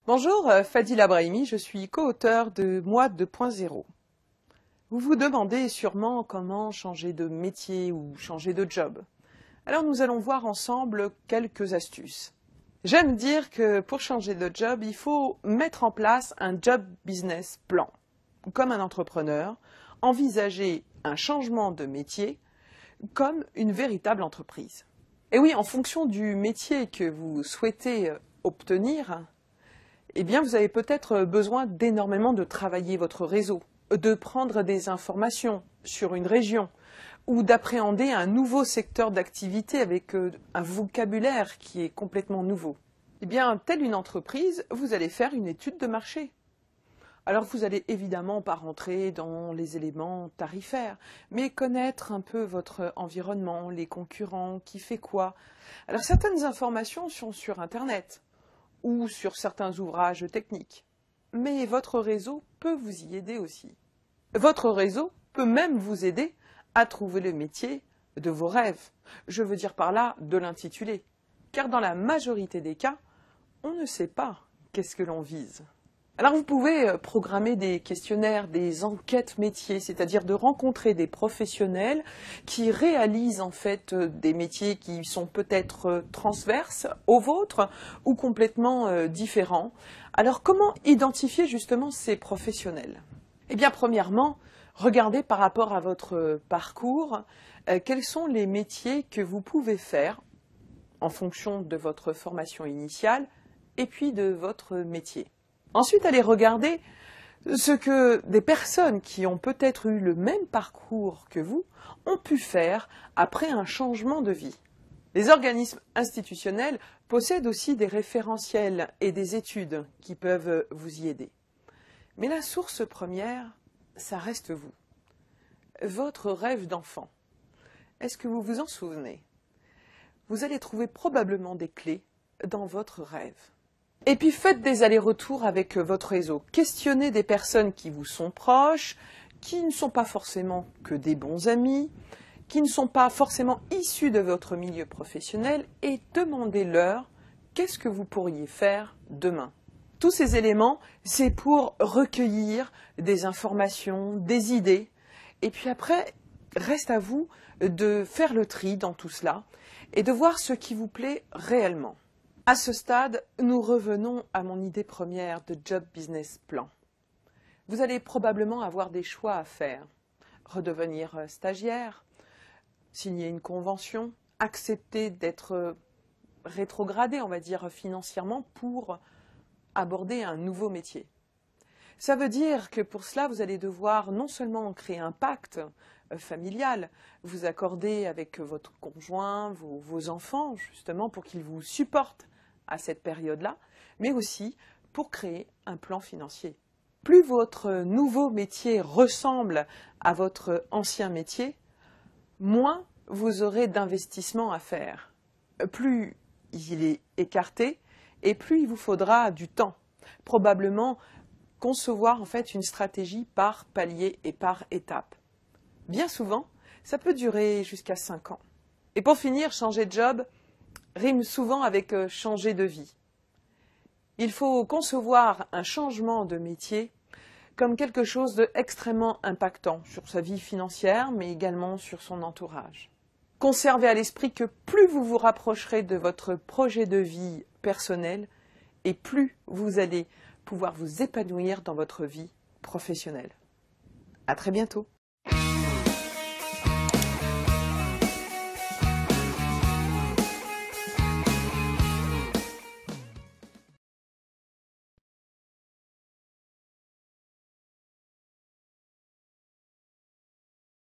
Bonjour, Fadila Brahimi, je suis co-auteur de Moi 2.0. Vous vous demandez sûrement comment changer de métier ou changer de job. Alors nous allons voir ensemble quelques astuces. J'aime dire que pour changer de job, il faut mettre en place un job business plan. Comme un entrepreneur, envisager un changement de métier comme une véritable entreprise. Et oui, en fonction du métier que vous souhaitez obtenir, eh bien, vous avez peut-être besoin d'énormément de travailler votre réseau, de prendre des informations sur une région ou d'appréhender un nouveau secteur d'activité avec un vocabulaire qui est complètement nouveau. Eh bien, telle une entreprise, vous allez faire une étude de marché. Alors, vous allez évidemment pas rentrer dans les éléments tarifaires, mais connaître un peu votre environnement, les concurrents, qui fait quoi. Alors, certaines informations sont sur Internet ou sur certains ouvrages techniques. Mais votre réseau peut vous y aider aussi. Votre réseau peut même vous aider à trouver le métier de vos rêves. Je veux dire par là de l'intitulé. Car dans la majorité des cas, on ne sait pas qu'est-ce que l'on vise. Alors vous pouvez programmer des questionnaires, des enquêtes métiers, c'est-à-dire de rencontrer des professionnels qui réalisent en fait des métiers qui sont peut-être transverses aux vôtres ou complètement différents. Alors comment identifier justement ces professionnels? Eh bien premièrement, regardez par rapport à votre parcours quels sont les métiers que vous pouvez faire en fonction de votre formation initiale et puis de votre métier. Ensuite, allez regarder ce que des personnes qui ont peut-être eu le même parcours que vous ont pu faire après un changement de vie. Les organismes institutionnels possèdent aussi des référentiels et des études qui peuvent vous y aider. Mais la source première, ça reste vous. Votre rêve d'enfant. Est-ce que vous vous en souvenez? Vous allez trouver probablement des clés dans votre rêve. Et puis faites des allers-retours avec votre réseau. Questionnez des personnes qui vous sont proches, qui ne sont pas forcément que des bons amis, qui ne sont pas forcément issus de votre milieu professionnel et demandez-leur qu'est-ce que vous pourriez faire demain. Tous ces éléments, c'est pour recueillir des informations, des idées. Et puis après, reste à vous de faire le tri dans tout cela et de voir ce qui vous plaît réellement. À ce stade, nous revenons à mon idée première de job business plan. Vous allez probablement avoir des choix à faire. Redevenir stagiaire, signer une convention, accepter d'être rétrogradé, on va dire, financièrement pour aborder un nouveau métier. Ça veut dire que pour cela, vous allez devoir non seulement créer un pacte familial, vous accorder avec votre conjoint, vos enfants, justement, pour qu'ils vous supportent à cette période-là, mais aussi pour créer un plan financier. Plus votre nouveau métier ressemble à votre ancien métier, moins vous aurez d'investissement à faire. Plus il est écarté et plus il vous faudra du temps. Probablement concevoir en fait une stratégie par palier et par étape. Bien souvent, ça peut durer jusqu'à 5 ans. Et pour finir, changer de job rime souvent avec changer de vie. Il faut concevoir un changement de métier comme quelque chose d'extrêmement impactant sur sa vie financière, mais également sur son entourage. Conservez à l'esprit que plus vous vous rapprocherez de votre projet de vie personnel, et plus vous allez pouvoir vous épanouir dans votre vie professionnelle. À très bientôt.